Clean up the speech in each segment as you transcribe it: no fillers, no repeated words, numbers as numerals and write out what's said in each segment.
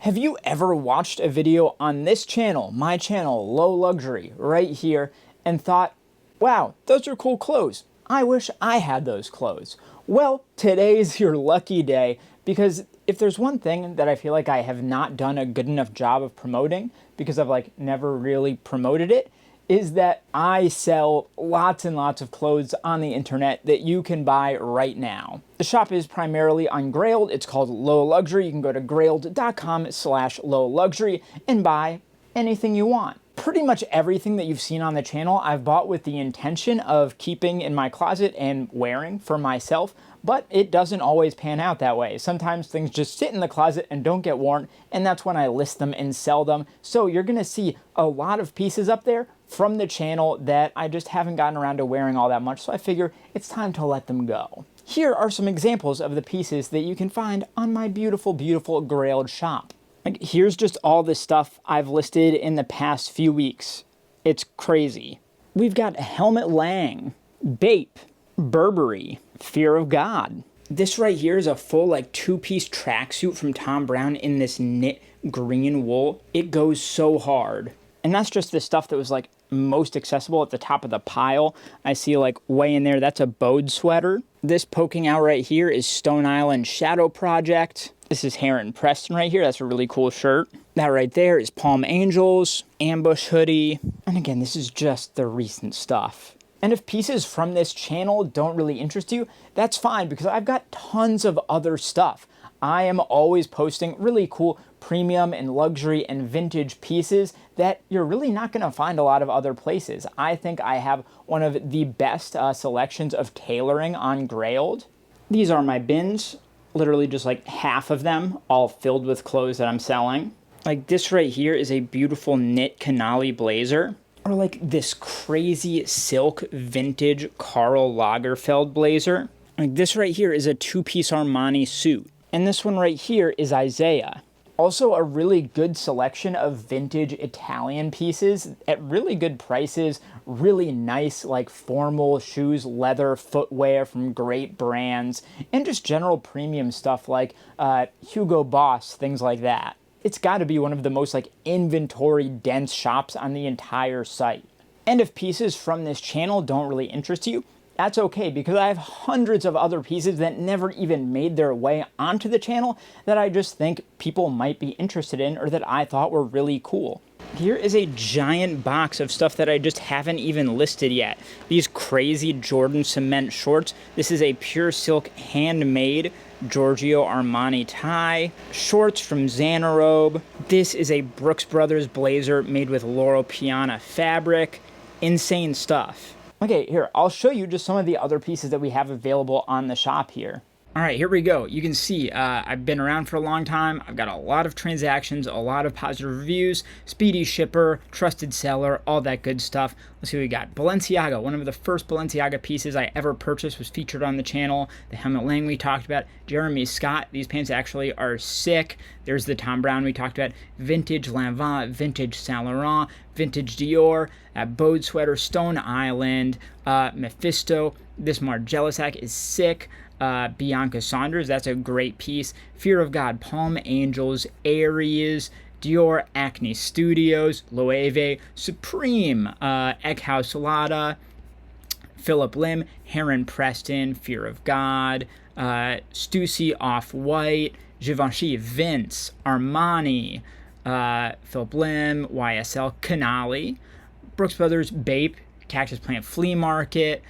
Have you ever watched a video on this channel, my channel, Low Luxury, right here, and thought, wow, those are cool clothes. I wish I had those clothes. Well, today's your lucky day, because if there's one thing that I feel like I have not done a good enough job of promoting, because I've never really promoted it, is that I sell lots and lots of clothes on the internet that you can buy right now. The shop is primarily on Grailed. It's called Low Luxury. You can go to grailed.com/lowluxury and buy anything you want. Pretty much everything that you've seen on the channel I've bought with the intention of keeping in my closet and wearing for myself, but it doesn't always pan out that way. Sometimes things just sit in the closet and don't get worn, and that's when I list them and sell them. So you're gonna see a lot of pieces up there from the channel that I just haven't gotten around to wearing all that much, so I figure it's time to let them go. Here are some examples of the pieces that you can find on my beautiful, beautiful Grailed shop. Here's just all the stuff I've listed in the past few weeks. It's crazy. We've got Helmut Lang, Bape, Burberry, Fear of God. This right here is a full two-piece tracksuit from Thom Browne in this knit green wool. It goes so hard. And that's just the stuff that was most accessible at the top of the pile. I see way in there, that's a Bode sweater. This poking out right here is Stone Island Shadow Project. This is Heron Preston right here. That's a really cool shirt. That right there is Palm Angels, Ambush hoodie. And again, this is just the recent stuff. And if pieces from this channel don't really interest you, that's fine, because I've got tons of other stuff. I am always posting really cool premium and luxury and vintage pieces that you're really not going to find a lot of other places. I think I have one of the best selections of tailoring on Grailed. These are my bins, literally just half of them, all filled with clothes that I'm selling. This right here is a beautiful knit Canali blazer. Or this crazy silk vintage Karl Lagerfeld blazer. This right here is a two-piece Armani suit. And this one right here is Isaiah. Also a really good selection of vintage Italian pieces at really good prices, really nice formal shoes, leather, footwear from great brands, and just general premium stuff like Hugo Boss, things like that. It's got to be one of the most inventory dense shops on the entire site. And if pieces from this channel don't really interest you, that's okay, because I have hundreds of other pieces that never even made their way onto the channel that I just think people might be interested in or that I thought were really cool. Here is a giant box of stuff that I just haven't even listed yet. These crazy Jordan cement shorts. This is a pure silk handmade Giorgio Armani tie. Shorts from Xanarobe. This is a Brooks Brothers blazer made with Loro Piana fabric. Insane stuff. Okay, here, I'll show you just some of the other pieces that we have available on the shop here. All right, here we go. You can see I've been around for a long time. I've got a lot of transactions, a lot of positive reviews, speedy shipper, trusted seller, all that good stuff. Let's see what we got. Balenciaga, one of the first Balenciaga pieces I ever purchased was featured on the channel. The Helmut Lang we talked about. Jeremy Scott, these pants actually are sick. There's the Thom Browne we talked about. Vintage Lanvin, vintage Saint Laurent, vintage Dior, Bode sweater, Stone Island, Mephisto. This Margiela sack is sick. Bianca Saunders, that's a great piece. Fear of God, Palm Angels, Aries, Dior, Acne Studios, Loewe, Supreme, Eckhouse Lada, Philip Lim, Heron Preston, Fear of God, Stussy Off-White, Givenchy, Vince, Armani, Philip Lim, YSL, Canali, Brooks Brothers, Bape, Cactus Plant Flea Market,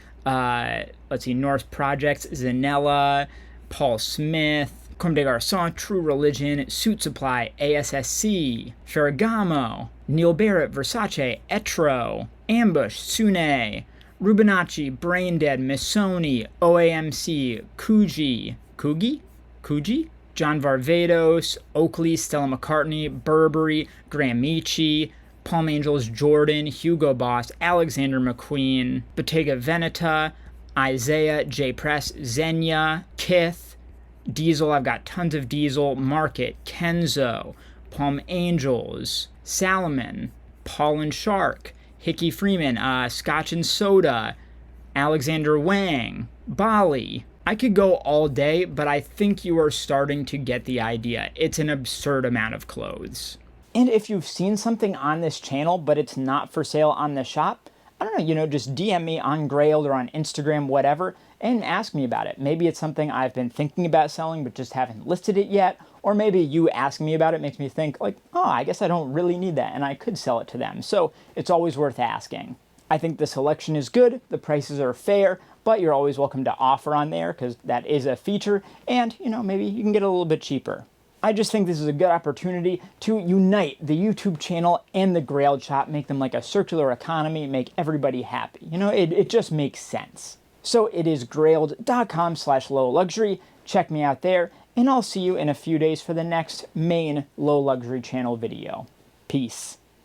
let's see, Norse Projects, Zanella, Paul Smith, Comme des Garçons, True Religion, Suit Supply, ASSC, Ferragamo, Neil Barrett, Versace, Etro, Ambush, Sune, Rubinacci, Braindead, Missoni, OAMC, Kuji, John Varvatos, Oakley, Stella McCartney, Burberry, Gramici, Palm Angels, Jordan, Hugo Boss, Alexander McQueen, Bottega Veneta, Isaiah, J Press, Xenia, Kith, Diesel, I've got tons of Diesel, Market, Kenzo, Palm Angels, Salomon, Paul and Shark, Hickey Freeman, Scotch and Soda, Alexander Wang, Bali, I could go all day, but I think you are starting to get the idea. It's an absurd amount of clothes. And if you've seen something on this channel, but it's not for sale on the shop, I don't know, just DM me on Grailed or on Instagram, whatever, and ask me about it. Maybe it's something I've been thinking about selling, but just haven't listed it yet. Or maybe you asking me about it makes me think like, oh, I guess I don't really need that and I could sell it to them. So it's always worth asking. I think the selection is good, the prices are fair, but you're always welcome to offer on there because that is a feature, and maybe you can get a little bit cheaper. I just think this is a good opportunity to unite the YouTube channel and the Grailed shop, make them like a circular economy, make everybody happy. It just makes sense. So it is grailed.com/low luxury. Check me out there, and I'll see you in a few days for the next main low luxury channel video. Peace.